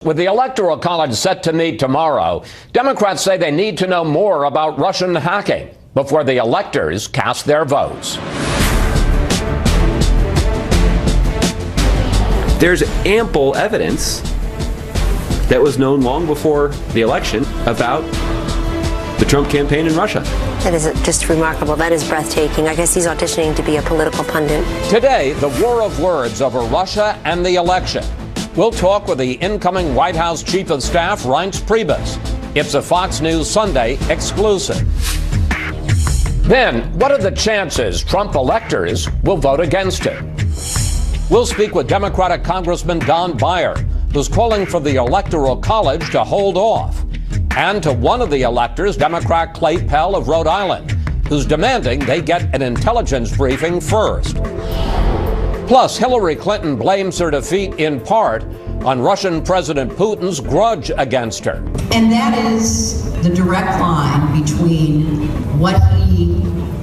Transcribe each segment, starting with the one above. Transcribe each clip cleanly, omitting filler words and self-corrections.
With the Electoral College set to meet tomorrow, Democrats say they need to know more about Russian hacking before the electors cast their votes. There's ample evidence that was known long before the election about the Trump campaign in Russia. That is just remarkable. That is breathtaking. I guess he's auditioning to be a political pundit. Today, the war of words over Russia and the election. We'll talk with the incoming White House Chief of Staff, Reince Priebus. It's a Fox News Sunday exclusive. Then, what are the chances Trump electors will vote against him? We'll speak with Democratic Congressman Don Beyer, who's calling for the Electoral College to hold off, and to one of the electors, Democrat Clay Pell of Rhode Island, who's demanding they get an intelligence briefing first. Plus, Hillary Clinton blames her defeat in part on Russian President Putin's grudge against her. And that is the direct line between what he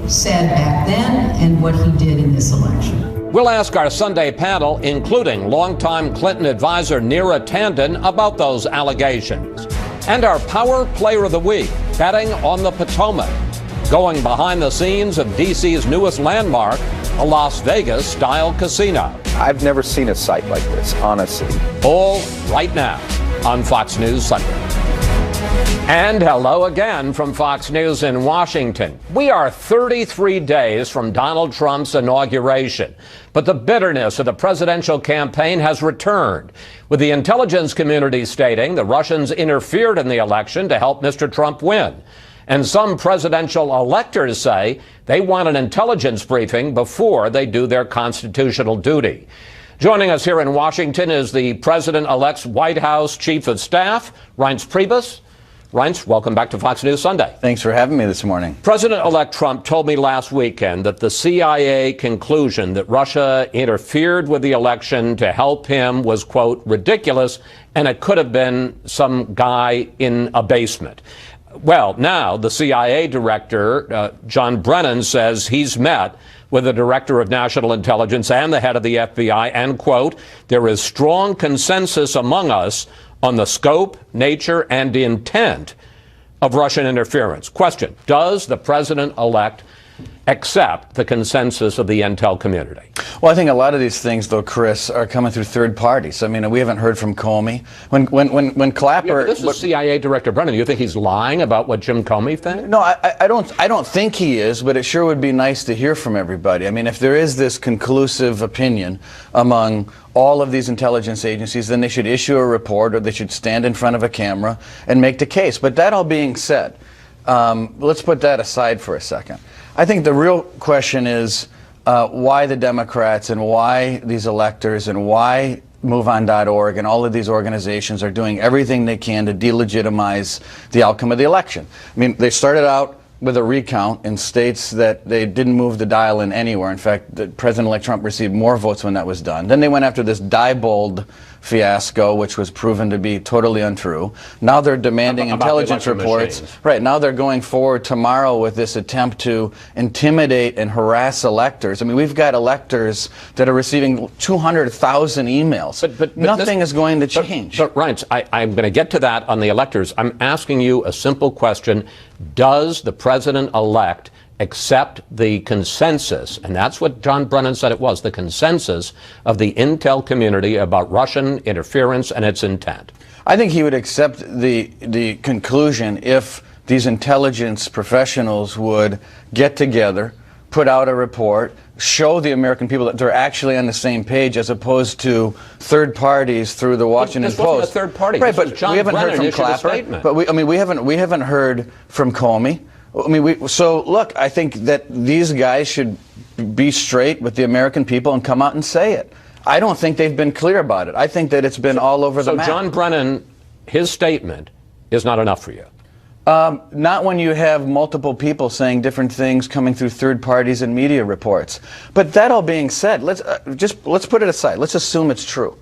said back then and what he did in this election. We'll ask our Sunday panel, including longtime Clinton advisor Neera Tanden, about those allegations. And our Power Player of the Week, betting on the Potomac, going behind the scenes of D.C.'s newest landmark, a Las Vegas-style casino. I've never seen a site like this, honestly. All right now on Fox News Sunday. And hello again from Fox News in Washington. We are 33 days from Donald Trump's inauguration, but the bitterness of the presidential campaign has returned, with the intelligence community stating the Russians interfered in the election to help Mr. Trump win. And some presidential electors say they want an intelligence briefing before they do their constitutional duty. Joining us here in Washington is the President-elect's White House Chief of Staff, Reince Priebus. Reince, welcome back to Fox News Sunday. Thanks for having me this morning. President-elect Trump told me last weekend that the CIA conclusion that Russia interfered with the election to help him was, quote, ridiculous, and it could have been some guy in a basement. Well, now the CIA director, John Brennan, says he's met with the director of national intelligence and the head of the FBI, and, quote, there is strong consensus among us on the scope, nature, and intent of Russian interference. Question, does the president-elect accept the consensus of the intel community? Well, I think a lot of these things, though, Chris, are coming through third parties. I mean, we haven't heard from Comey. When Clapper... Yeah, this is CIA Director Brennan. Do you think he's lying about what Jim Comey thinks? No, I don't think he is, but it sure would be nice to hear from everybody. I mean, if there is this conclusive opinion among all of these intelligence agencies, then they should issue a report, or they should stand in front of a camera and make the case. But that all being said, let's put that aside for a second. I think the real question is why the Democrats and why these electors and why MoveOn.org and all of these organizations are doing everything they can to delegitimize the outcome of the election. I mean, they started out with a recount in states that they didn't move the dial in anywhere. In fact, President-elect Trump received more votes when that was done. Then they went after this Diebold fiasco, which was proven to be totally untrue. Now they're demanding intelligence reports. Machines. Right, now they're going forward tomorrow with this attempt to intimidate and harass electors. I mean, we've got electors that are receiving 200,000 emails. But nothing is going to change. But Reince, I'm going to get to that on the electors. I'm asking you a simple question. Does the president-elect accept the consensus, and that's what John Brennan said it was, the consensus of the intel community about Russian interference and its intent? I think he would accept the conclusion if these intelligence professionals would get together, put out a report, show the American people that they're actually on the same page, as opposed to third parties through the Washington Post. This wasn't a third party. Right, but we haven't heard from Clapper. But we haven't heard from Comey. I mean, so look, I think that these guys should be straight with the American people and come out and say it. I don't think they've been clear about it. I think that it's been all over the map. So John Brennan, his statement is not enough for you? Not when you have multiple people saying different things coming through third parties and media reports. But that all being said, let's put it aside. Let's assume it's true.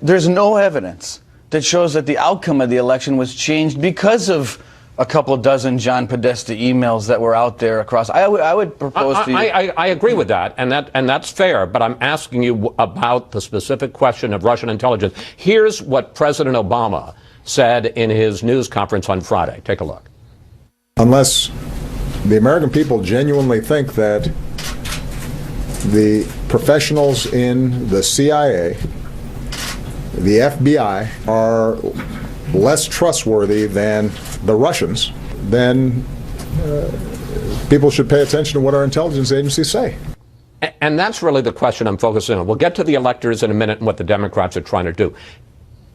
There's no evidence that shows that the outcome of the election was changed because of a couple dozen John Podesta emails that were out there across. I would propose to you. I agree with that, and that's fair. But I'm asking you about the specific question of Russian intelligence. Here's what President Obama said in his news conference on Friday. Take a look. Unless the American people genuinely think that the professionals in the CIA, the FBI, are less trustworthy than the Russians, then people should pay attention to what our intelligence agencies say. And that's really the question I'm focusing on. We'll get to the electors in a minute and what the Democrats are trying to do.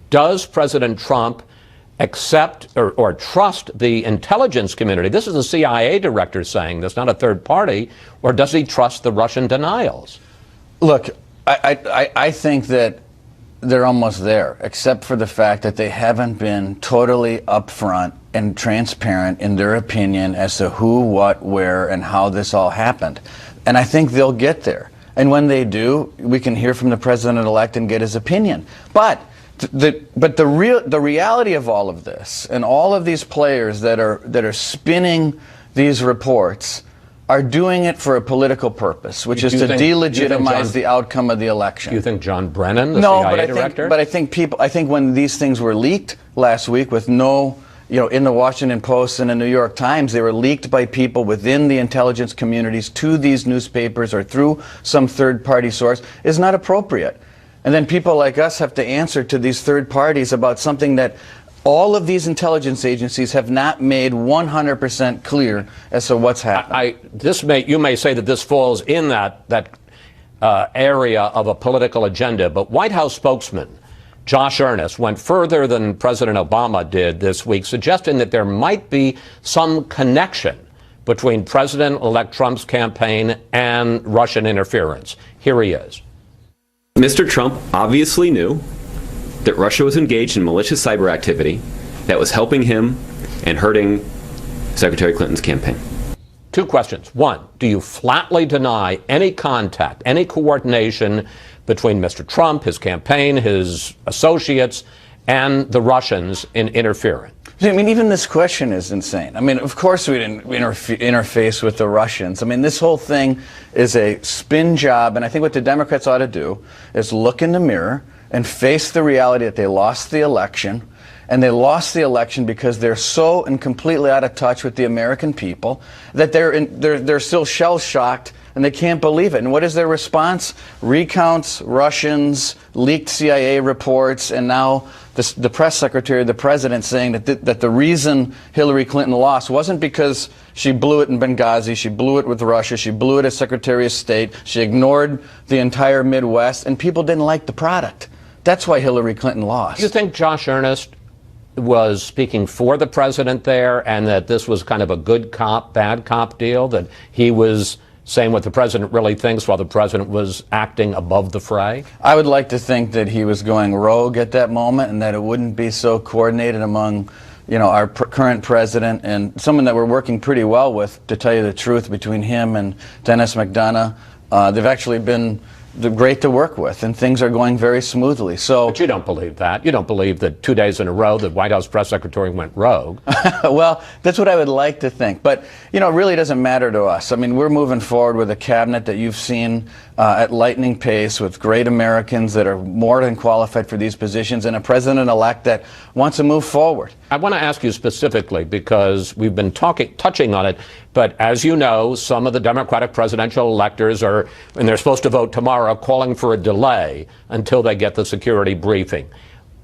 Does President Trump accept or trust the intelligence community? This is the CIA director saying this, not a third party. Or does he trust the Russian denials? Look, I think that they're almost there, except for the fact that they haven't been totally upfront and transparent in their opinion as to who, what, where, and how this all happened. And I think they'll get there. And when they do, we can hear from the president-elect and get his opinion. But the reality of all of this, and all of these players that are spinning these reports, are doing it for a political purpose, which is to delegitimize the outcome of the election. Do you think John Brennan, the CIA director? But I think when these things were leaked last week with no, in the Washington Post and the New York Times, they were leaked by people within the intelligence communities to these newspapers or through some third-party source, is not appropriate. And then people like us have to answer to these third parties about something that all of these intelligence agencies have not made 100% clear as to what's happening. You may say that this falls in that area of a political agenda, but White House spokesman Josh Earnest went further than President Obama did this week, suggesting that there might be some connection between President-elect Trump's campaign and Russian interference. Here he is. Mr. Trump obviously knew that Russia was engaged in malicious cyber activity that was helping him and hurting Secretary Clinton's campaign. Two questions. One, do you flatly deny any contact, any coordination between Mr. Trump, his campaign, his associates, and the Russians in interfering? I mean, even this question is insane. I mean, of course we didn't interface with the Russians. I mean, this whole thing is a spin job, and I think what the Democrats ought to do is look in the mirror and face the reality that they lost the election, and they lost the election because they're so and completely out of touch with the American people that they're still shell-shocked and they can't believe it. And what is their response? Recounts, Russians, leaked CIA reports, and now the press secretary of the president saying that the reason Hillary Clinton lost wasn't because she blew it in Benghazi, she blew it with Russia, she blew it as Secretary of State, she ignored the entire Midwest, and people didn't like the product. That's why Hillary Clinton lost. Do you think Josh Earnest was speaking for the president there, and that this was kind of a good cop, bad cop deal, that he was saying what the president really thinks while the president was acting above the fray? I would like to think that he was going rogue at that moment and that it wouldn't be so coordinated among, our current president and someone that we're working pretty well with, to tell you the truth, between him and Dennis McDonough. They've actually been great to work with, and things are going very smoothly. But you don't believe that. You don't believe that 2 days in a row the White House press secretary went rogue. Well, that's what I would like to think. But, it really doesn't matter to us. I mean, we're moving forward with a cabinet that you've seen at lightning pace, with great Americans that are more than qualified for these positions, and a president-elect that wants to move forward. I want to ask you specifically, because we've been touching on it, but as you know, some of the Democratic presidential electors are, and they're supposed to vote tomorrow, calling for a delay until they get the security briefing.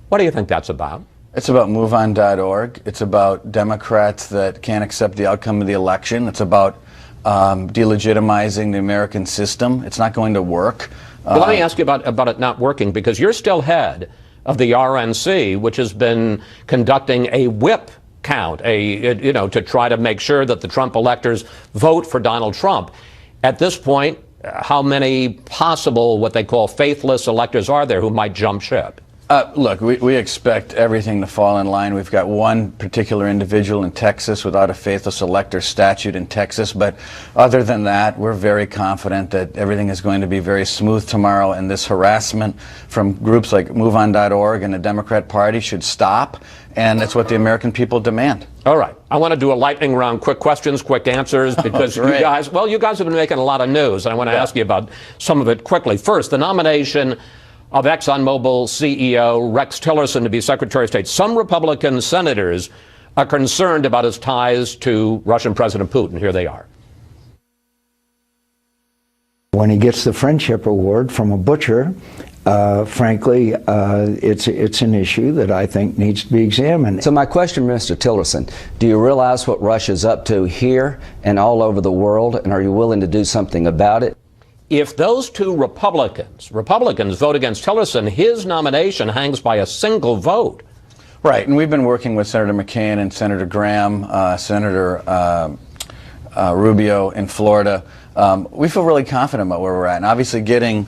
What do you think that's about? It's about MoveOn.org. It's about Democrats that can't accept the outcome of the election. It's about delegitimizing the American system. It's not going to work. Well, let me ask you about it not working, because you're still head of the RNC, which has been conducting a whip count, to try to make sure that the Trump electors vote for Donald Trump. At this point, how many possible what they call faithless electors are there who might jump ship? Look, we expect everything to fall in line. We've got one particular individual in Texas without a faithless elector statute in Texas, but other than that, we're very confident that everything is going to be very smooth tomorrow, and this harassment from groups like MoveOn.org and the Democrat Party should stop, and that's what the American people demand. All right. I want to do a lightning round, quick questions, quick answers, because you guys have been making a lot of news, and I want to ask you about some of it quickly. First, the nomination of ExxonMobil CEO Rex Tillerson to be Secretary of State. Some Republican senators are concerned about his ties to Russian President Putin. Here they are. When he gets the Friendship Award from a butcher, frankly, it's an issue that I think needs to be examined. So my question, Mr. Tillerson, do you realize what Russia's up to here and all over the world, and are you willing to do something about it? If those two Republicans vote against Tillerson, his nomination hangs by a single vote. Right, and we've been working with Senator McCain and Senator Graham, Senator Rubio in Florida. We feel really confident about where we're at, and obviously getting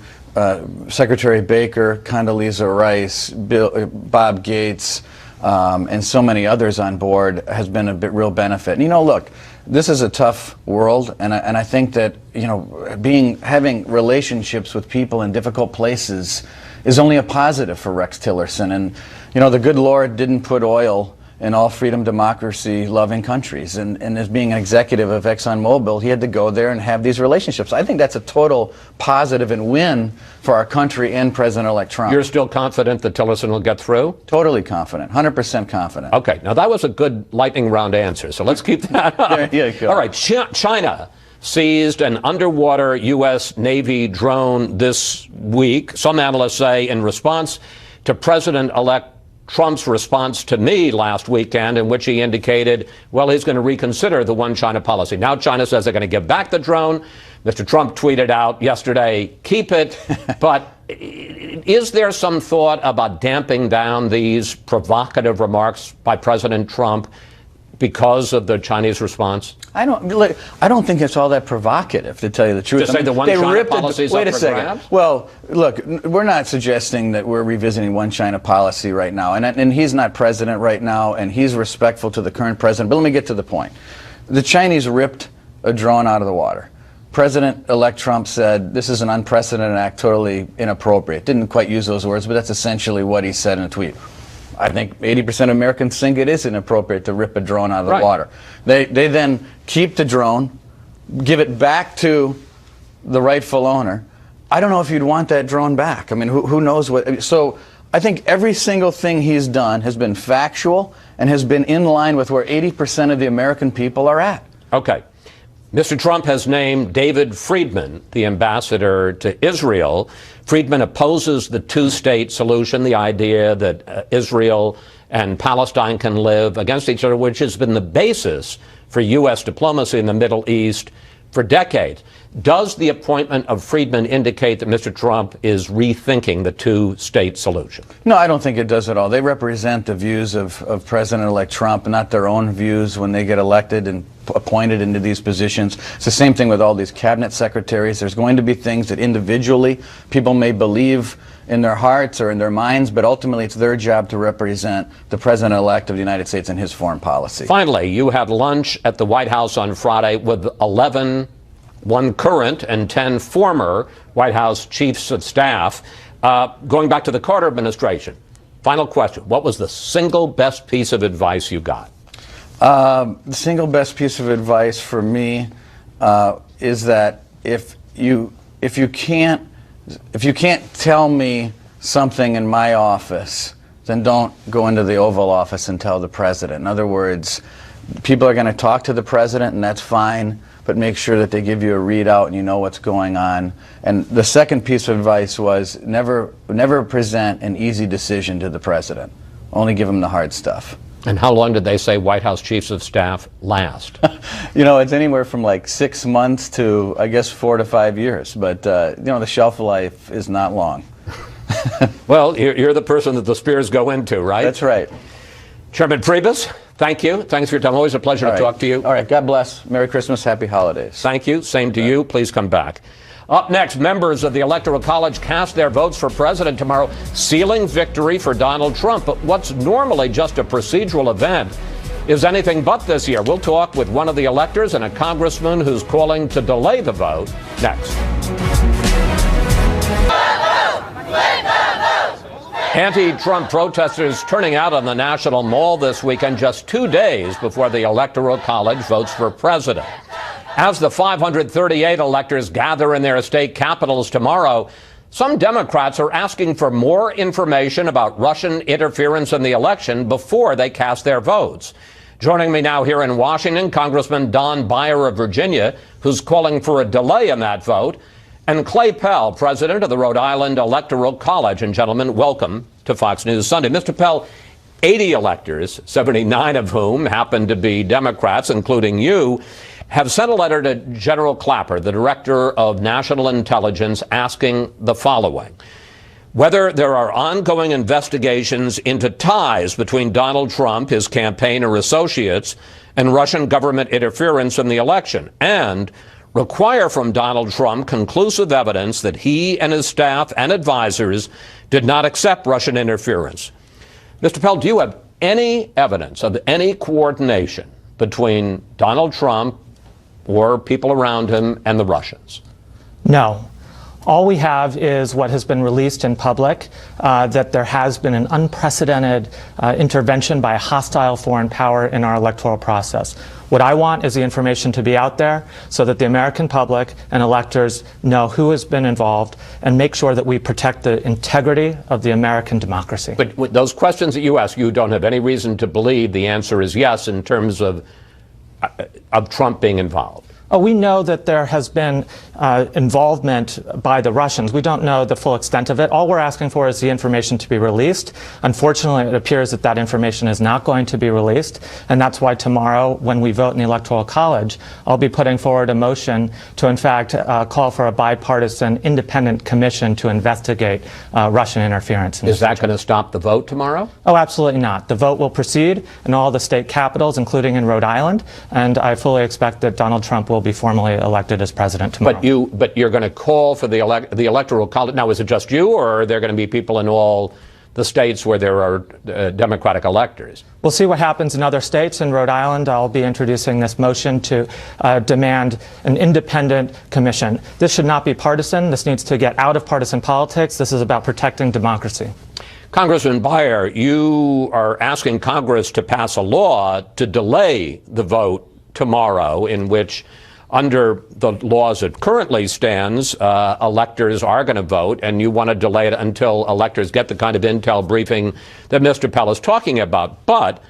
Secretary Baker, Condoleezza Rice, Bob Gates, and so many others on board has been a real benefit. And, you know, look, this is a tough world, and I think that, you know, having relationships with people in difficult places is only a positive for Rex Tillerson. And, you know, the good Lord didn't put oil in all freedom, democracy, loving countries. And as being an executive of ExxonMobil, he had to go there and have these relationships. I think that's a total positive and win for our country and President-elect Trump. You're still confident that Tillerson will get through? Totally confident, 100% confident. Okay, now that was a good lightning round answer, so let's keep that up. There you go. All right, China seized an underwater U.S. Navy drone this week, some analysts say in response to President-elect Trump's response to me last weekend, in which he indicated, well, he's going to reconsider the one China policy. Now China says they're going to give back the drone. Mr. Trump tweeted out yesterday, keep it. But is there some thought about damping down these provocative remarks by President Trump because of the Chinese response? I don't think it's all that provocative, to tell you the truth. To say the one China policy is up for grabs? Well, look, we're not suggesting that we're revisiting one China policy right now, and he's not president right now, and he's respectful to the current president. But let me get to the point. The Chinese ripped a drone out of the water. President-elect Trump said this is an unprecedented act, totally inappropriate. Didn't quite use those words, but that's essentially what he said in a tweet. I think 80% of Americans think it is inappropriate to rip a drone out of the water. They then keep the drone, give it back to the rightful owner. I don't know if you'd want that drone back. I mean, who knows what? So I think every single thing he's done has been factual and has been in line with where 80% of the American people are at. Okay. Mr. Trump has named David Friedman the ambassador to Israel. Friedman opposes the two-state solution, the idea that Israel and Palestine can live against each other, which has been the basis for U.S. diplomacy in the Middle East for decades. Does the appointment of Friedman indicate that Mr. Trump is rethinking the two-state solution? No, I don't think it does at all. They represent the views of President-elect Trump, not their own views when they get elected and appointed into these positions. It's the same thing with all these cabinet secretaries. There's going to be things that individually people may believe in their hearts or in their minds, but ultimately it's their job to represent the President-elect of the United States and his foreign policy. Finally, you had lunch at the White House on Friday with 1 current and 10 former White House chiefs of staff, going back to the Carter administration. Final question. What was the single best piece of advice you got? The single best piece of advice for me is that if you can't tell me something in my office, then don't go into the Oval Office and tell the president. In other words, people are going to talk to the president, and that's fine, but make sure that they give you a readout and you know what's going on. And the second piece of advice was never present an easy decision to the president. Only give him the hard stuff. And how long did they say White House chiefs of staff last? You know, it's anywhere from like 6 months to, I guess, 4 to 5 years. But, you know, the shelf life is not long. Well, you're the person that the spears go into, right? That's right. Chairman Priebus, thank you. Thanks for your time. Always a pleasure to talk to you. All right. God bless. Merry Christmas. Happy holidays. Thank you. Same to you. Please come back. Up next, members of the Electoral College cast their votes for president tomorrow, sealing victory for Donald Trump. But what's normally just a procedural event is anything but this year. We'll talk with one of the electors and a congressman who's calling to delay the vote next. Anti-Trump protesters turning out on the National Mall this weekend, just 2 days before the Electoral College votes for president. As the 538 electors gather in their state capitals tomorrow, some Democrats are asking for more information about Russian interference in the election before they cast their votes. Joining me now here in Washington, Congressman Don Beyer of Virginia, who's calling for a delay in that vote, and Clay Pell, president of the Rhode Island Electoral College. And gentlemen, welcome to Fox News Sunday. Mr. Pell, 80 electors, 79 of whom happen to be Democrats, including you, have sent a letter to General Clapper, the Director of National Intelligence, asking the following: whether there are ongoing investigations into ties between Donald Trump, his campaign or associates, and Russian government interference in the election, and require from Donald Trump conclusive evidence that he and his staff and advisors did not accept Russian interference. Mr. Pell, do you have any evidence of any coordination between Donald Trump or people around him and the Russians? No. All we have is what has been released in public, that there has been an unprecedented intervention by a hostile foreign power in our electoral process. What I want is the information to be out there so that the American public and electors know who has been involved and make sure that we protect the integrity of the American democracy. But with those questions that you ask, you don't have any reason to believe the answer is yes in terms of Trump being involved. Oh, we know that there has been involvement by the Russians. We don't know the full extent of it. All we're asking for is the information to be released. Unfortunately, it appears that that information is not going to be released, and that's why tomorrow, when we vote in the Electoral College, I'll be putting forward a motion to, in fact, call for a bipartisan independent commission to investigate Russian interference. Is that going to stop the vote tomorrow? Oh, absolutely not. The vote will proceed in all the state capitals, including in Rhode Island, and I fully expect that Donald Trump will be formally elected as president tomorrow. But you're going to call for the Electoral College. Now, is it just you, or are there going to be people in all the states where there are Democratic electors? We'll see what happens in other states. In Rhode Island, I'll be introducing this motion to demand an independent commission. This should not be partisan. This needs to get out of partisan politics. This is about protecting democracy. Congressman Beyer, you are asking Congress to pass a law to delay the vote tomorrow, in which, under the laws that currently stands, electors are going to vote, and you want to delay it until electors get the kind of intel briefing that Mr. Pell is talking about. But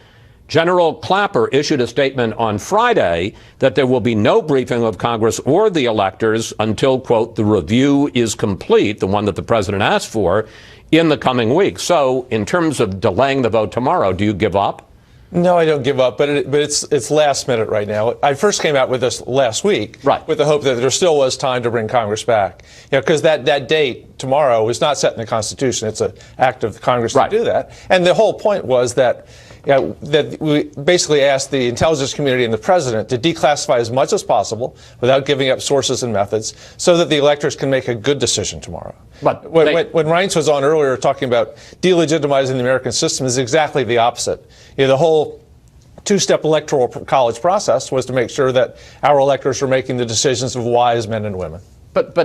General Clapper issued a statement on Friday that there will be no briefing of Congress or the electors until, quote, the review is complete, the one that the president asked for, in the coming week. So in terms of delaying the vote tomorrow, do you give up? No, I don't give up, but it's last minute right now. I first came out with this last week, right, with the hope that there still was time to bring Congress back. Because that date tomorrow is not set in the Constitution. It's an act of Congress to do that. And the whole point was that that we basically asked the intelligence community and the president to declassify as much as possible without giving up sources and methods, so that the electors can make a good decision tomorrow. But when Reince was on earlier talking about delegitimizing the American system, is exactly the opposite. The whole two-step electoral college process was to make sure that our electors were making the decisions of wise men and women. But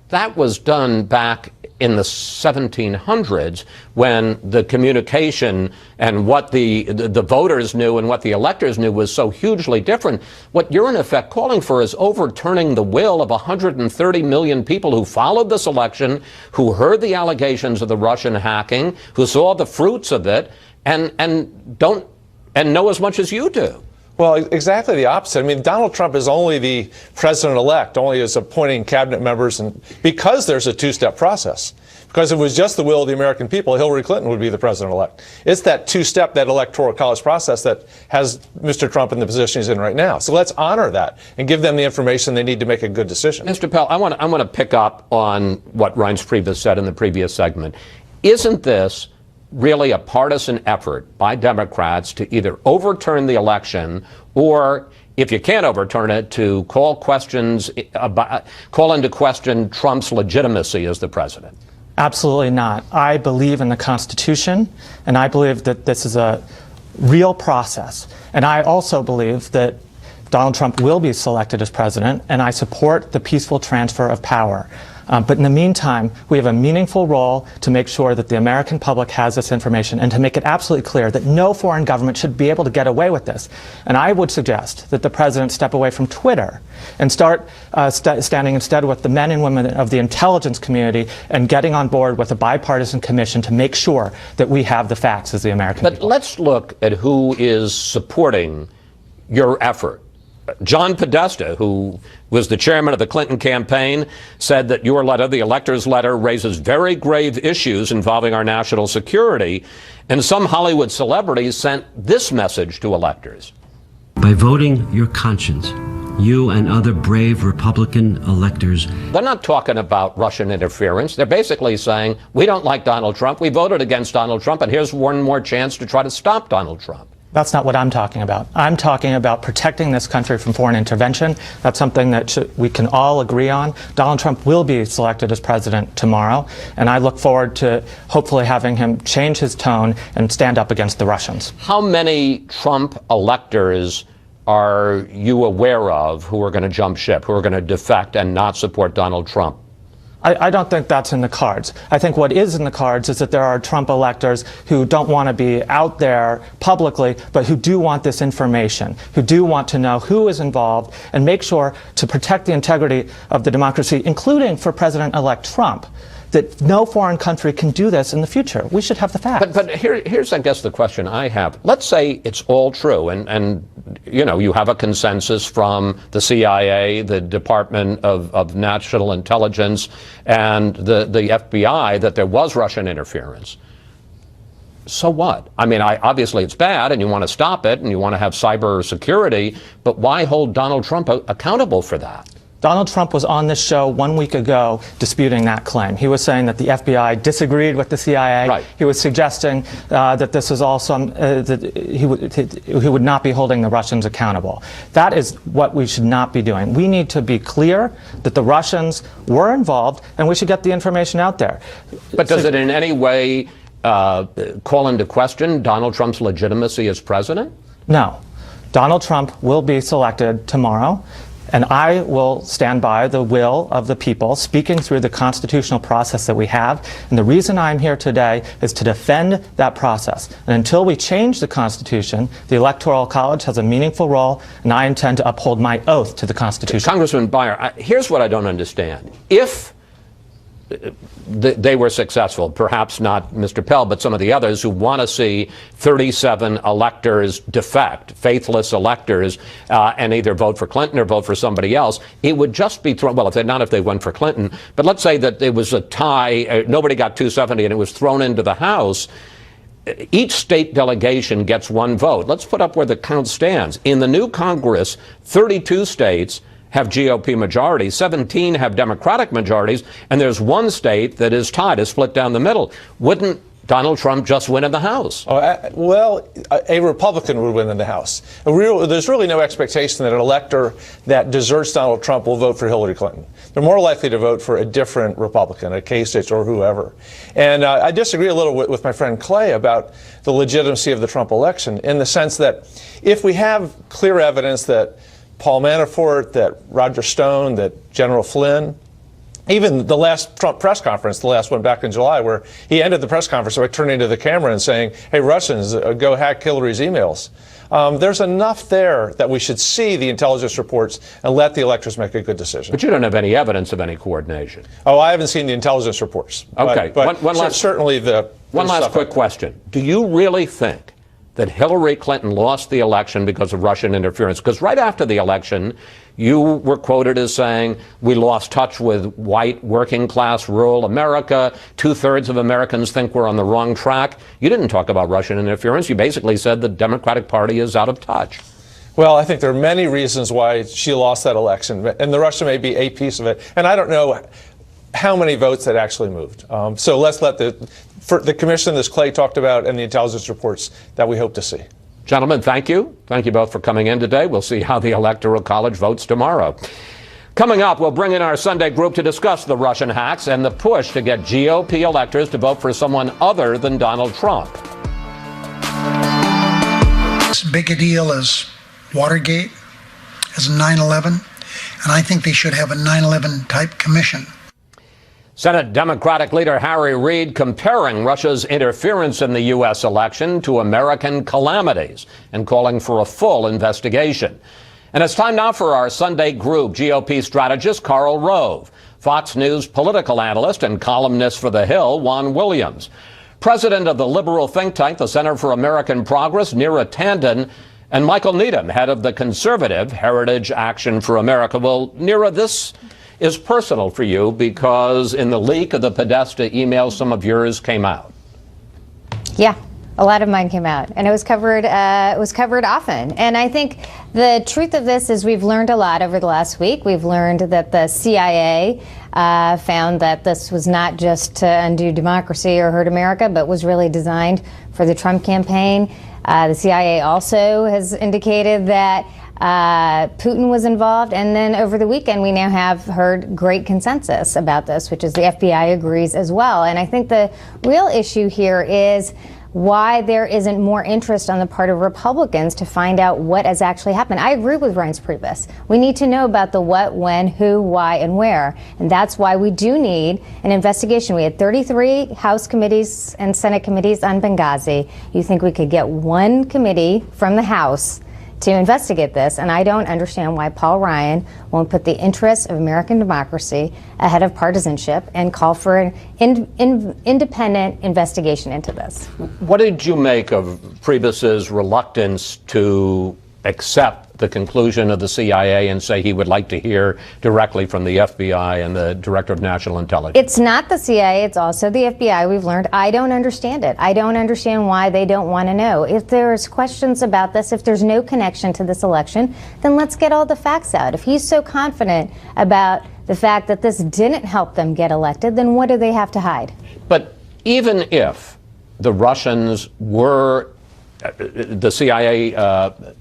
that was done back in the 1700s, when the communication and what the voters knew and what the electors knew was so hugely different. What you're in effect calling for is overturning the will of 130 million people who followed this election, who heard the allegations of the Russian hacking, who saw the fruits of it, and know as much as you do. Well, exactly the opposite. I mean, Donald Trump is only the president-elect, only as appointing cabinet members, and because there's a two-step process. Because if it was just the will of the American people, Hillary Clinton would be the president-elect. It's that two-step, that electoral college process that has Mr. Trump in the position he's in right now. So let's honor that and give them the information they need to make a good decision. Mr. Pell, I want to pick up on what Reince Priebus said in the previous segment. Isn't this really a partisan effort by Democrats to either overturn the election or if you can't overturn it, to call into question Trump's legitimacy as the president? Absolutely not. I believe in the Constitution, and I believe that this is a real process. And I also believe that Donald Trump will be selected as president, and I support the peaceful transfer of power. But in the meantime, we have a meaningful role to make sure that the American public has this information and to make it absolutely clear that no foreign government should be able to get away with this. And I would suggest that the president step away from Twitter and start standing instead with the men and women of the intelligence community and getting on board with a bipartisan commission to make sure that we have the facts as the American people. But let's look at who is supporting your effort. John Podesta, who was the chairman of the Clinton campaign, said that your letter, the elector's letter, raises very grave issues involving our national security. And some Hollywood celebrities sent this message to electors. By voting your conscience, you and other brave Republican electors. They're not talking about Russian interference. They're basically saying, we don't like Donald Trump. We voted against Donald Trump, and here's one more chance to try to stop Donald Trump. That's not what I'm talking about. I'm talking about protecting this country from foreign intervention. That's something that we can all agree on. Donald Trump will be selected as president tomorrow, and I look forward to hopefully having him change his tone and stand up against the Russians. How many Trump electors are you aware of who are going to jump ship, who are going to defect and not support Donald Trump? I don't think that's in the cards. I think what is in the cards is that there are Trump electors who don't want to be out there publicly, but who do want this information, who do want to know who is involved and make sure to protect the integrity of the democracy, including for President-elect Trump, that no foreign country can do this in the future. We should have the facts. But here's, I guess, the question I have. Let's say it's all true, and you know, you have a consensus from the CIA, the Department of National Intelligence, and the FBI that there was Russian interference. So what? I mean, obviously it's bad, and you want to stop it, and you want to have cyber security, but why hold Donald Trump accountable for that? Donald Trump was on this show 1 week ago disputing that claim. He was saying that the FBI disagreed with the CIA. Right. He was suggesting that this is all that he would not be holding the Russians accountable. That is what we should not be doing. We need to be clear that the Russians were involved, and we should get the information out there. But does it in any way call into question Donald Trump's legitimacy as president? No. Donald Trump will be selected tomorrow. And I will stand by the will of the people, speaking through the constitutional process that we have. And the reason I'm here today is to defend that process. And until we change the Constitution, the Electoral College has a meaningful role, and I intend to uphold my oath to the Constitution. Congressman Beyer, here's what I don't understand. If they were successful, perhaps not Mr. Pell, but some of the others who want to see 37 electors defect, faithless electors, and either vote for Clinton or vote for somebody else, it would just be thrown, well, if they went for Clinton, but let's say that it was a tie, nobody got 270 and it was thrown into the House. Each state delegation gets one vote. Let's put up where the count stands. In the new Congress, 32 states have GOP majorities, 17 have Democratic majorities, and there's one state that is tied, is split down the middle. Wouldn't Donald Trump just win in the House? Well, a Republican would win in the House. There's really no expectation that an elector that deserts Donald Trump will vote for Hillary Clinton. They're more likely to vote for a different Republican, a Kasich or whoever. And I disagree a little with my friend Clay about the legitimacy of the Trump election, in the sense that if we have clear evidence that Paul Manafort, that Roger Stone, that General Flynn, even the last Trump press conference, the last one back in July, where he ended the press conference by turning to the camera and saying, hey, Russians, go hack Hillary's emails. There's enough there that we should see the intelligence reports and let the electors make a good decision. But you don't have any evidence of any coordination. Oh, I haven't seen the intelligence reports. Okay. But one last quick question. Do you really think that Hillary Clinton lost the election because of Russian interference? Because right after the election, you were quoted as saying, we lost touch with white, working class, rural America. 2/3 of Americans think we're on the wrong track. You didn't talk about Russian interference. You basically said the Democratic Party is out of touch. Well, I think there are many reasons why she lost that election, and the Russia may be a piece of it. And I don't know how many votes that actually moved. So let's let the commission, as Clay talked about, and the intelligence reports that we hope to see. Gentlemen, thank you. Thank you both for coming in today. We'll see how the Electoral College votes tomorrow. Coming up, we'll bring in our Sunday group to discuss the Russian hacks and the push to get GOP electors to vote for someone other than Donald Trump. As big a deal as Watergate, as 9/11, and I think they should have a 9/11 type commission. Senate Democratic leader Harry Reid comparing Russia's interference in the U.S. election to American calamities and calling for a full investigation. And it's time now for our Sunday group. GOP strategist Karl Rove, Fox News political analyst and columnist for The Hill, Juan Williams, president of the liberal think tank, the Center for American Progress, Neera Tanden, and Michael Needham, head of the conservative Heritage Action for America. Well, Neera, this is personal for you because in the leak of the Podesta email, some of yours came out. Yeah. A lot of mine came out, and it was covered often. And I think the truth of this is we've learned a lot over the last week. We've learned that the CIA found that this was not just to undo democracy or hurt America, but was really designed for the Trump campaign. The CIA also has indicated that Putin was involved. And then over the weekend, we now have heard great consensus about this, which is the FBI agrees as well. And I think the real issue here is why there isn't more interest on the part of Republicans to find out what has actually happened. I agree with Reince Priebus. We need to know about the what, when, who, why, and where. And that's why we do need an investigation. We had 33 House committees and Senate committees on Benghazi. You think we could get one committee from the House to investigate this, and I don't understand why Paul Ryan won't put the interests of American democracy ahead of partisanship and call for an independent investigation into this. What did you make of Priebus's reluctance to accept the conclusion of the CIA and say he would like to hear directly from the FBI and the Director of National Intelligence? It's not the CIA, it's also the FBI. We've learned. I don't understand it. I don't understand why they don't want to know. If there's questions about this, if there's no connection to this election, then let's get all the facts out. If he's so confident about the fact that this didn't help them get elected, then what do they have to hide? But even if the Russians were the CIA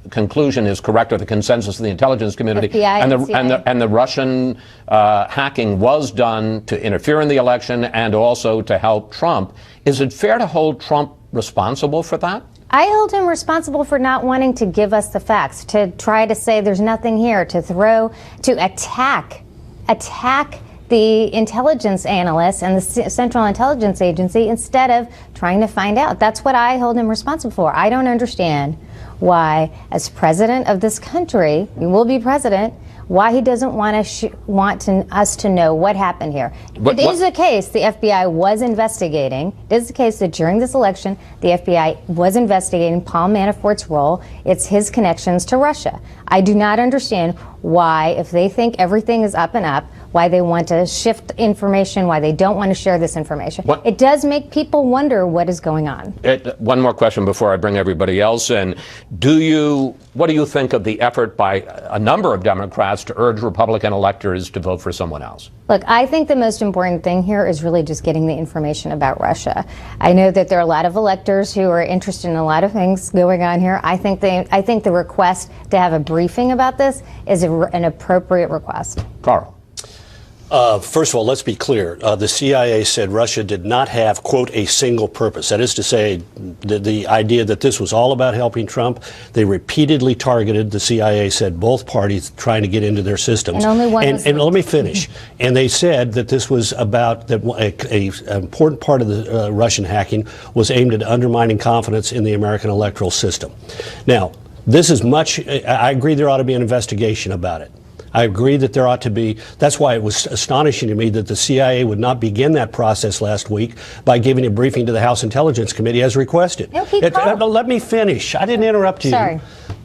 conclusion is correct, or the consensus of the intelligence community, and the Russian hacking was done to interfere in the election and also to help Trump, is it fair to hold Trump responsible for that? I hold him responsible for not wanting to give us the facts, to try to say there's nothing here, to attack the intelligence analysts and the Central Intelligence Agency instead of trying to find out. That's what I hold him responsible for. I don't understand why, as president of this country, he will be president, why he doesn't want us to know what happened here. It is the case the FBI was investigating. It is the case that during this election, the FBI was investigating Paul Manafort's role. It's his connections to Russia. I do not understand why, if they think everything is up and up, why they want to shift information, why they don't want to share this information. It does make people wonder what is going on. One more question before I bring everybody else in. What do you think of the effort by a number of Democrats to urge Republican electors to vote for someone else? Look, I think the most important thing here is really just getting the information about Russia. I know that there are a lot of electors who are interested in a lot of things going on here. I think the request to have a briefing about this is an appropriate request. Carl. First of all, let's be clear. The CIA said Russia did not have, quote, a single purpose. That is to say, the idea that this was all about helping Trump. They repeatedly targeted, the CIA said, both parties trying to get into their systems. And only one and let me finish. And they said that this was about, that an important part of the Russian hacking was aimed at undermining confidence in the American electoral system. Now, this is I agree there ought to be an investigation about it. I agree that there ought to be. That's why it was astonishing to me that the CIA would not begin that process last week by giving a briefing to the House Intelligence Committee as requested. Let me finish. I didn't interrupt you. Sorry.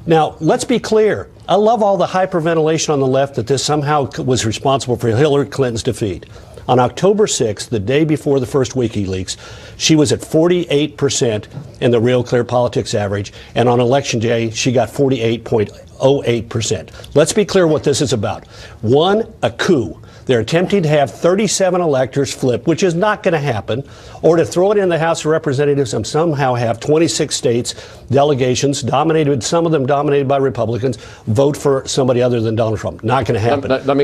Now, let's be clear. I love all the hyperventilation on the left that this somehow was responsible for Hillary Clinton's defeat. On October 6th, the day before the first WikiLeaks, she was at 48% in the Real Clear Politics average, and on Election Day, she got 48.08%. Let's be clear what this is about. One, a coup. They're attempting to have 37 electors flip, which is not going to happen, or to throw it in the House of Representatives and somehow have 26 states, delegations, some of them dominated by Republicans, vote for somebody other than Donald Trump. Not going to happen. Let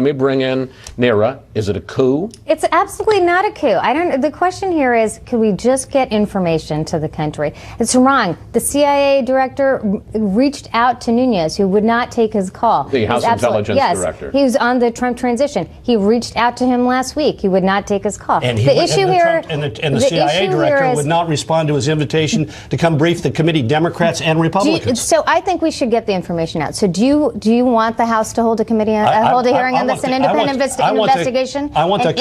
me bring in Neera. Is it a coup? It's absolutely not a coup. The question here is, could we just get information to the country? It's wrong. The CIA director reached out to Nunes, who would not take his call. The House Intelligence Director. He was on the Trump transition. He reached out to him last week. He would not take his call. And the CIA director would not respond to his invitation to come brief the committee, Democrats and Republicans. So I think we should get the information out. So do you want the House to hold a committee, hold a hearing on this, an independent investigation? I want the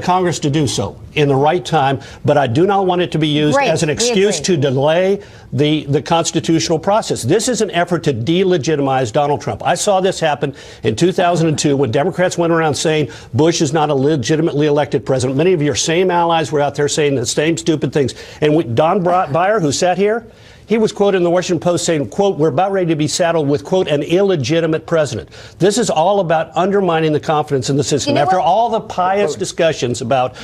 Congress to do so in the right time, but I do not want it to be used as an excuse to delay the constitutional process. This is an effort to delegitimize Donald Trump. I saw this happen in 2002 when Democrats went around saying Bush is not a legitimately elected president. Many of your same allies were out there saying the same stupid things. And Don Beyer, who sat here, he was quoted in the Washington Post saying, quote, we're about ready to be saddled with, quote, an illegitimate president. This is all about undermining the confidence in the system. After all the pious discussions about,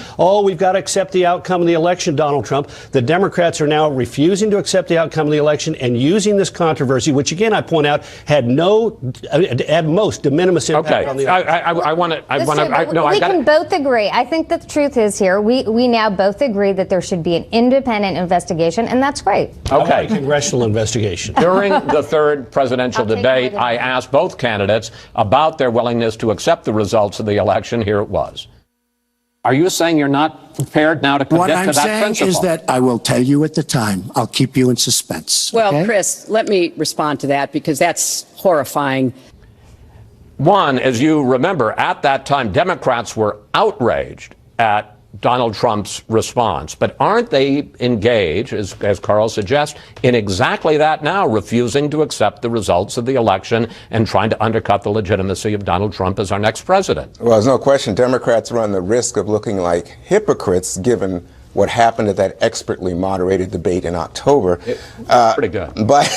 we've got to accept the outcome of the election, Donald Trump, the Democrats are now refusing to accept the outcome of the election and using this controversy, which, again, I point out, had at most, de minimis impact on the election. We can both agree. I think that the truth is here, we now both agree that there should be an independent investigation, and that's great. Okay. Congressional investigation. During the third presidential debate, I asked both candidates about their willingness to accept the results of the election. Here it was. Are you saying you're not prepared now to commit to that principle? What I'm saying is that I will tell you at the time. I'll keep you in suspense. Well, okay? Chris, let me respond to that because that's horrifying. One, as you remember, at that time, Democrats were outraged at Donald Trump's response. But aren't they engaged, as Carl suggests, in exactly that now, refusing to accept the results of the election and trying to undercut the legitimacy of Donald Trump as our next president? Well, there's no question Democrats run the risk of looking like hypocrites given what happened at that expertly moderated debate in October. Pretty good. But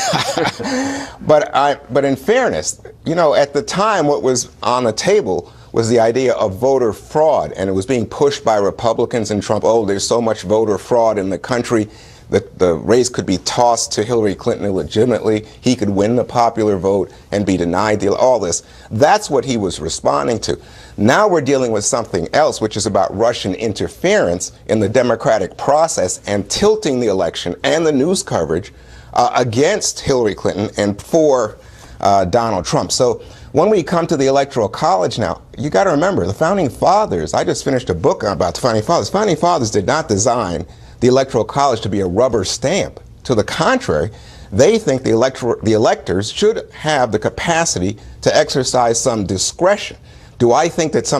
in fairness, at the time what was on the table was the idea of voter fraud, and it was being pushed by Republicans and Trump. There's so much voter fraud in the country that the race could be tossed to Hillary Clinton illegitimately. He could win the popular vote and be denied all this. That's what he was responding to. Now we're dealing with something else, which is about Russian interference in the democratic process and tilting the election and the news coverage against Hillary Clinton and for Donald Trump. So when we come to the Electoral College now, you got to remember the Founding Fathers. I just finished a book about the Founding Fathers. Founding Fathers did not design the Electoral College to be a rubber stamp. To the contrary, they think the electors should have the capacity to exercise some discretion. Do I think that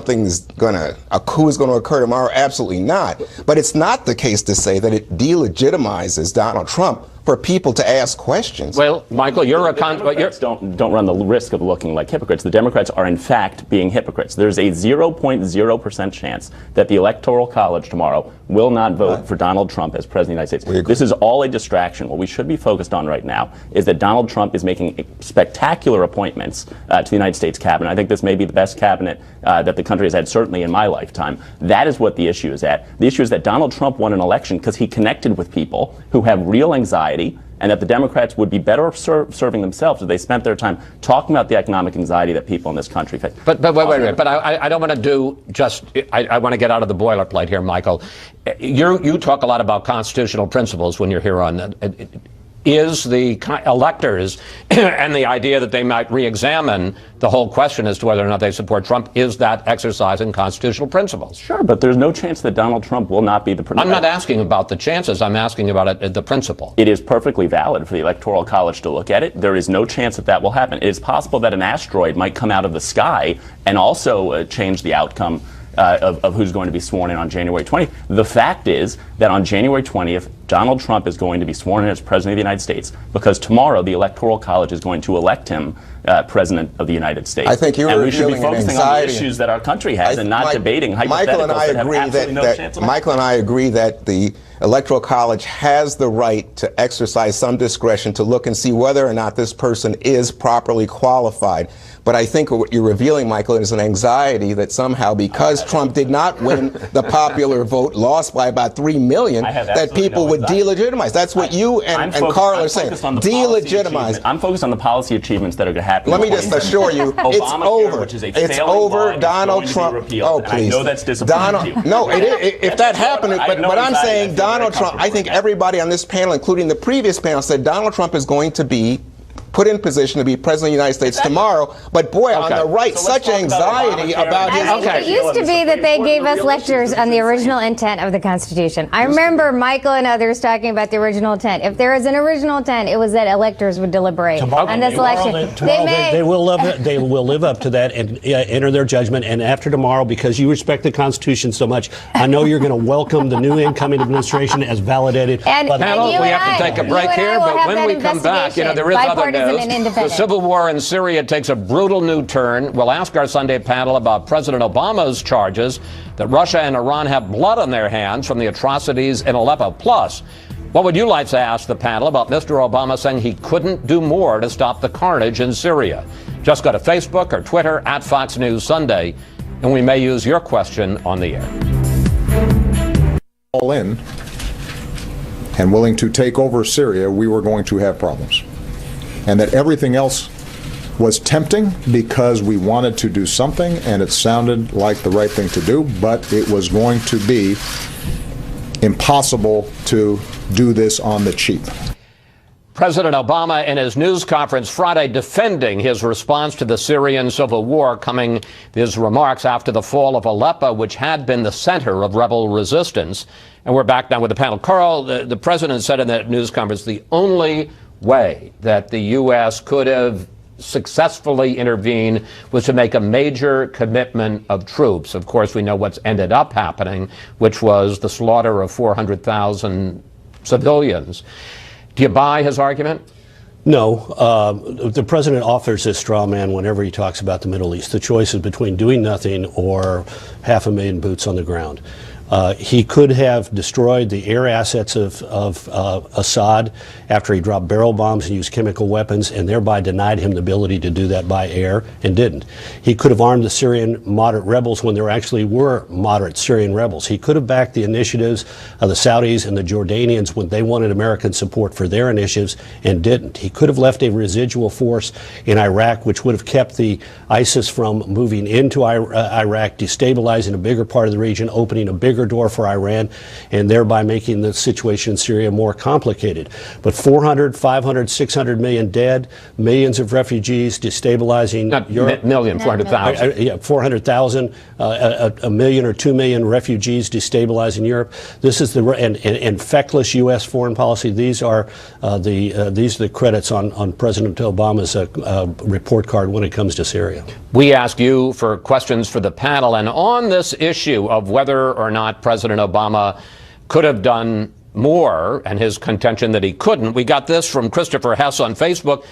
a coup is going to occur tomorrow? Absolutely not. But it's not the case to say that it delegitimizes Donald Trump for people to ask questions. Well, Michael, you're Democrats don't run the risk of looking like hypocrites. The Democrats are in fact being hypocrites. There's a 0.0% chance that the Electoral College tomorrow will not vote for Donald Trump as President of the United States. This is all a distraction. What we should be focused on right now is that Donald Trump is making spectacular appointments to the United States cabinet. I think this may be the best cabinet that the country has had, certainly in my lifetime. That is what the issue is at. The issue is that Donald Trump won an election because he connected with people who have real anxiety, and that the Democrats would be better serving themselves if they spent their time talking about the economic anxiety that people in this country face. But wait. But I don't want to do I want to get out of the boilerplate here, Michael. You talk a lot about constitutional principles when you're here on. Is the electors and the idea that they might re-examine the whole question as to whether or not they support Trump, is that exercising constitutional principles? Sure, but there's no chance that Donald Trump will not be the president. I'm not asking about the chances. I'm asking about the principle. It is perfectly valid for the Electoral College to look at it. There is no chance that will happen. It is possible that an asteroid might come out of the sky and also change the outcome of who's going to be sworn in on January 20th. The fact is that on January 20th, Donald Trump is going to be sworn in as President of the United States because tomorrow the Electoral College is going to elect him President of the United States. I think and we should be focusing on the issues that our country has and not debating hypotheticals that have absolutely no chance of happening. Michael and I agree that the Electoral College has the right to exercise some discretion to look and see whether or not this person is properly qualified. But I think what you're revealing, Michael, is an anxiety that somehow, because Trump did not win the popular vote, lost by about 3 million, that people would delegitimize. That's what you and Carl are saying. Delegitimize. I'm focused on the policy achievements that are going to happen. Let me just assure you, it's over. Which is a it's over. law, Donald Trump. Oh, please. I know that's disappointing to you. No, if that happened, but I'm saying Donald Trump. I think everybody on this panel, including the previous panel, said Donald Trump is going to be put in position to be president of the United States tomorrow. But boy, on the right, such anxiety about his. It used to be that they gave us lectures on the original intent of the Constitution. I remember Michael and others talking about the original intent. If there is an original intent, it was that electors would deliberate on this election. They will live up to that and enter their judgment. And after tomorrow, because you respect the Constitution so much, I know you're going to welcome the new incoming administration as validated. Panel, we have to take a break here, but when we come back, there is other news. The civil war in Syria takes a brutal new turn. We'll ask our Sunday panel about President Obama's charges that Russia and Iran have blood on their hands from the atrocities in Aleppo. Plus, what would you like to ask the panel about Mr. Obama saying he couldn't do more to stop the carnage in Syria? Just go to Facebook or Twitter at Fox News Sunday, and we may use your question on the air. All in and willing to take over Syria, we were going to have problems. And that everything else was tempting because we wanted to do something and it sounded like the right thing to do, but it was going to be impossible to do this on the cheap. President Obama in his news conference Friday defending his response to the Syrian civil war, coming his remarks after the fall of Aleppo, which had been the center of rebel resistance. And we're back now with the panel. Carl, the president said in that news conference the only way that the U.S. could have successfully intervened was to make a major commitment of troops. Of course, we know what's ended up happening, which was the slaughter of 400,000 civilians. Do you buy his argument? No. The president offers this straw man whenever he talks about the Middle East. The choice is between doing nothing or 500,000 boots on the ground. He could have destroyed the air assets of Assad after he dropped barrel bombs and used chemical weapons, and thereby denied him the ability to do that by air, and didn't. He could have armed the Syrian moderate rebels when there actually were moderate Syrian rebels. He could have backed the initiatives of the Saudis and the Jordanians when they wanted American support for their initiatives, and didn't. He could have left a residual force in Iraq, which would have kept the ISIS from moving into Iraq, destabilizing a bigger part of the region, opening a bigger door for Iran, and thereby making the situation in Syria more complicated. But 400, 500, 600 million dead, millions of refugees, destabilizing Europe. 400,000. Yeah, 400,000, a million or 2 million refugees destabilizing Europe. This is and feckless U.S. foreign policy. These are the credits on President Obama's report card when it comes to Syria. We ask you for questions for the panel, and on this issue of whether or not President Obama could have done more, and his contention that he couldn't, we got this from Christopher Hess on Facebook.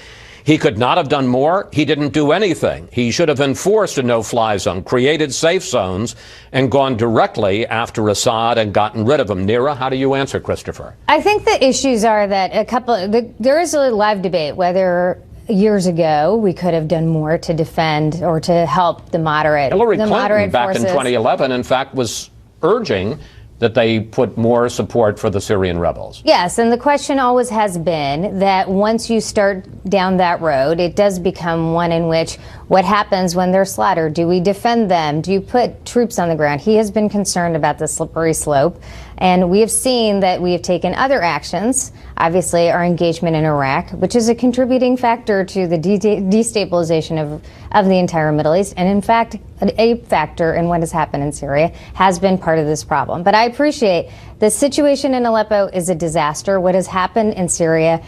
He could not have done more. He didn't do anything. He should have enforced a no-fly zone, created safe zones, and gone directly after Assad and gotten rid of him. Neera, how do you answer Christopher? I think the issues are that there is a live debate whether years ago we could have done more to defend or to help the moderate Clinton back forces. in 2011, in fact, was urging that they put more support for the Syrian rebels. Yes, and the question always has been that once you start down that road, it does become one in which what happens when they're slaughtered? Do we defend them? Do you put troops on the ground? He has been concerned about the slippery slope, and we have seen that we have taken other actions. Obviously, our engagement in Iraq, which is a contributing factor to the destabilization of the entire Middle East, and in fact, a factor in what has happened in Syria, has been part of this problem. But I appreciate the situation in Aleppo is a disaster. What has happened in Syria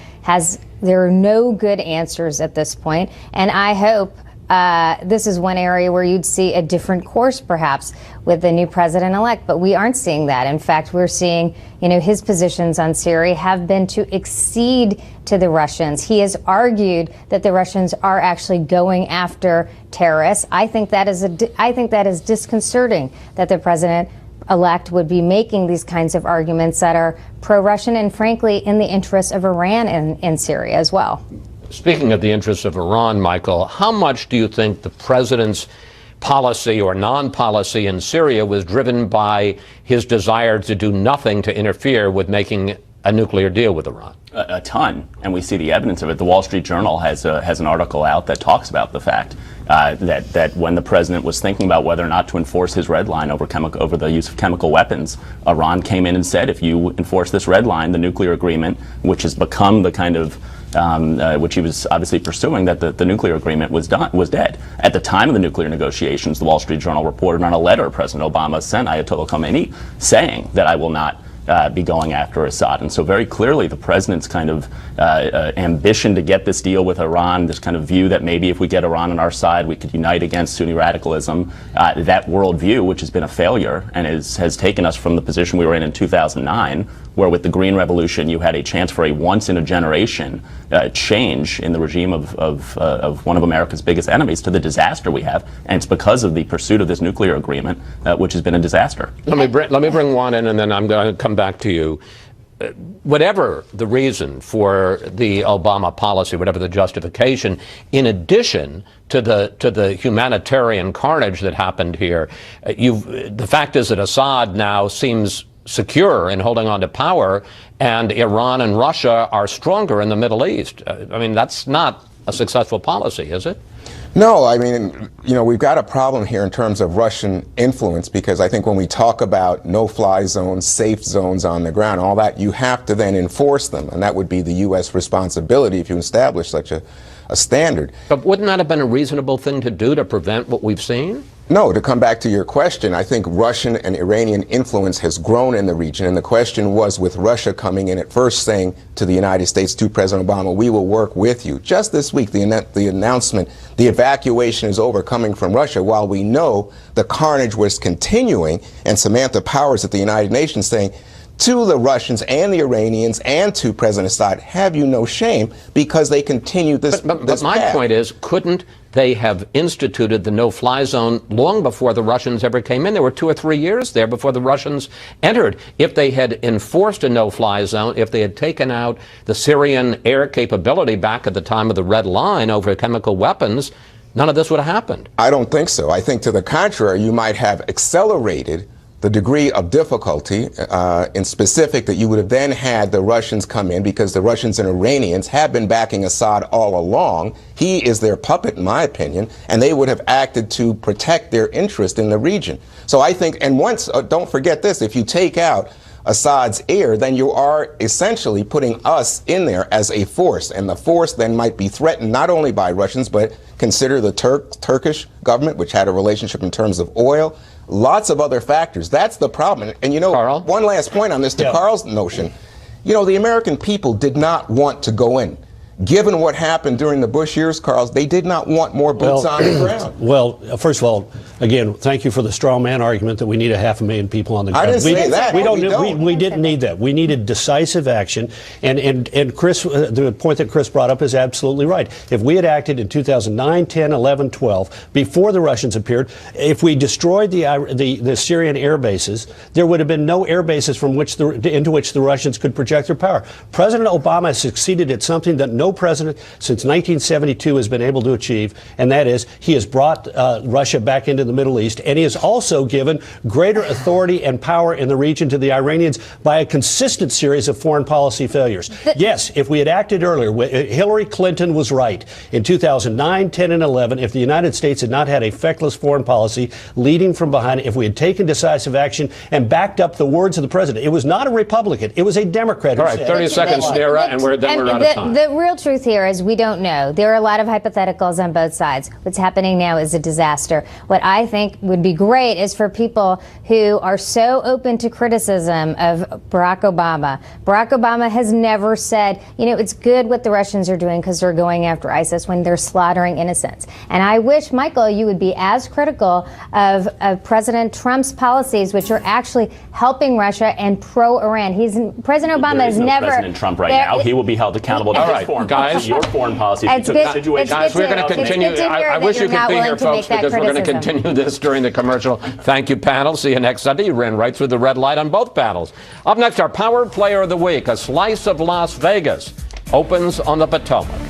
there are no good answers at this point, and I hope this is one area where you'd see a different course, perhaps, with the new president-elect. But we aren't seeing that. In fact, we're seeing, his positions on Syria have been to accede to the Russians. He has argued that the Russians are actually going after terrorists. I think that is disconcerting that the president-elect would be making these kinds of arguments that are pro-Russian and, frankly, in the interests of Iran in Syria as well. Speaking of the interests of Iran, Michael, how much do you think the president's policy or non-policy in Syria was driven by his desire to do nothing to interfere with making a nuclear deal with Iran? A ton, and we see the evidence of it. The Wall Street Journal has an article out that talks about the fact that when the president was thinking about whether or not to enforce his red line over the use of chemical weapons, Iran came in and said, if you enforce this red line, the nuclear agreement, which has become the kind of which he was obviously pursuing, that the nuclear agreement was dead. At the time of the nuclear negotiations, the Wall Street Journal reported on a letter President Obama sent Ayatollah Khomeini saying that I will not be going after Assad. And so very clearly the president's kind of ambition to get this deal with Iran, this kind of view that maybe if we get Iran on our side, we could unite against Sunni radicalism, that worldview, which has been a failure and has taken us from the position we were in 2009, where with the Green Revolution you had a chance for a once-in-a-generation change in the regime of one of America's biggest enemies, to the disaster we have. And it's because of the pursuit of this nuclear agreement, which has been a disaster. Let me bring Juan in, and then I'm going to come back to you. Whatever the reason for the Obama policy, whatever the justification, in addition to the humanitarian carnage that happened here, the fact is that Assad now seems secure in holding on to power, and Iran and Russia are stronger in the Middle East. I mean, that's not a successful policy, is it? No, I mean, we've got a problem here in terms of Russian influence, because I think when we talk about no-fly zones, safe zones on the ground, all that, you have to then enforce them, and that would be the U.S. responsibility if you establish such a standard. But wouldn't that have been a reasonable thing to do to prevent what we've seen? No, to come back to your question, I think Russian and Iranian influence has grown in the region, and the question was, with Russia coming in at first saying to the United States, to President Obama, we will work with you. Just this week, the announcement, the evacuation is over coming from Russia, while we know the carnage was continuing, and Samantha Powers at the United Nations saying to the Russians and the Iranians and to President Assad, have you no shame, because they continue this But my point is, couldn't they have instituted the no-fly zone long before the Russians ever came in? There were 2 or 3 years there before the Russians entered. If they had enforced a no-fly zone, if they had taken out the Syrian air capability back at the time of the Red Line over chemical weapons, none of this would have happened. I don't think so. I think, to the contrary, you might have accelerated the degree of difficulty in specific, that you would have then had the Russians come in, because the Russians and Iranians have been backing Assad all along. He is their puppet, in my opinion, and they would have acted to protect their interest in the region. So I think, and once, don't forget this, if you take out Assad's air, then you are essentially putting us in there as a force, and the force then might be threatened not only by Russians, but consider the Turkish government, which had a relationship in terms of oil, lots of other factors. That's the problem. And Carl? One last point on this, to Carl's notion. The American people did not want to go in. Given what happened during the Bush years, Carl, they did not want more boots on the ground. Well, first of all, again, thank you for the straw man argument that we need 500,000 people on the ground. I didn't say that. We didn't need that. We needed decisive action. And Chris, the point that Chris brought up is absolutely right. If we had acted in 2009, 10, 11, 12, before the Russians appeared, if we destroyed the Syrian air bases, there would have been no air bases into which the Russians could project their power. President Obama has succeeded at something that no president since 1972 has been able to achieve, and that is he has brought Russia back into the Middle East, and he has also given greater authority and power in the region to the Iranians by a consistent series of foreign policy failures. Yes, if we had acted earlier, Hillary Clinton was right. In 2009, 10, and 11, if the United States had not had a feckless foreign policy leading from behind, if we had taken decisive action and backed up the words of the president, it was not a Republican, it was a Democrat. All right, 30 seconds, Nira, and we're out of time. The real truth here is we don't know. There are a lot of hypotheticals on both sides. What's happening now is a disaster. What I think would be great is for people who are so open to criticism of Barack Obama. Barack Obama has never said, it's good what the Russians are doing because they're going after ISIS when they're slaughtering innocents. And I wish, Michael, you would be as critical of President Trump's policies, which are actually helping Russia and pro-Iran. President Obama has never. President Trump right now. He will be held accountable to his foreign policy, your foreign policy. Guys, we're going to continue. I wish you could be here, folks, because we're going to continue this during the commercial. Thank you, panel. See you next Sunday. You ran right through the red light on both panels. Up next, our Power Player of the Week. A slice of Las Vegas opens on the Potomac.